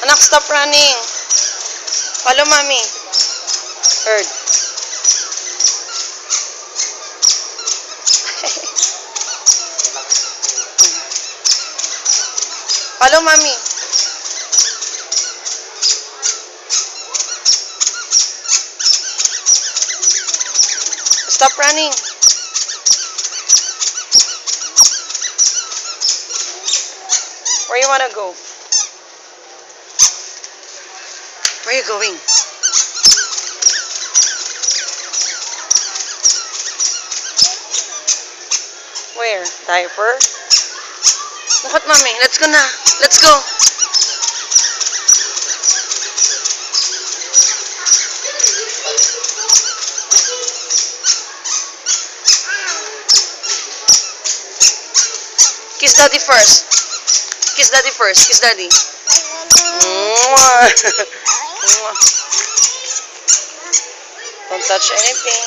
Anak, stop running. Follow mommy. Third. Follow mommy. Stop running. Where you wanna go? Where are you going? Where? Diaper? Look at mommy. Let's go na. Let's go. Kiss daddy first. Kiss daddy first. Kiss daddy. Mwah. Mwah. Don't touch anything.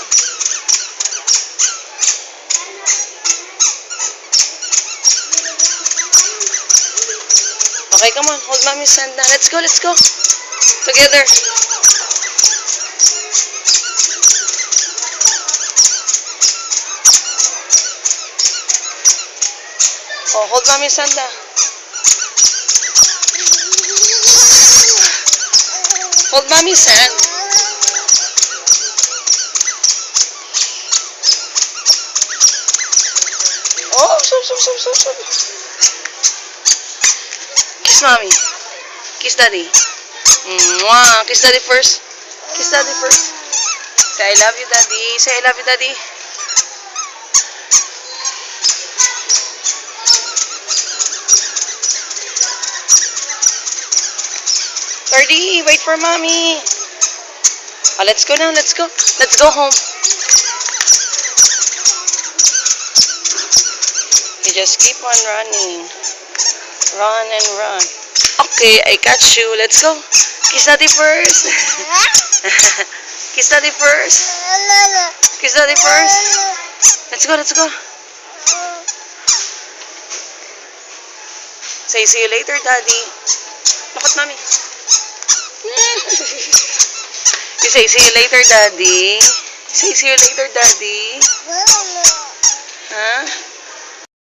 Okay, come on. Hold mommy's hand now. Let's go, let's go. Together. Oh, hold mommy's hand now. Hold mommy's hand. Oh, stop. Kiss mommy. Kiss daddy. Mwah. Kiss daddy first. Kiss daddy first. Say I love you, daddy. Say I love you, daddy. Thirdy, wait for mommy. Oh, let's go now. Let's go. Let's go home. You just keep on running. Run and run. Okay, I catch you. Let's go. Kiss daddy first. Kiss daddy first. Kiss daddy first. Let's go, let's go. Say, see you later, daddy. Look at mommy. You say, see you later, daddy. Say, see you later, daddy. Huh?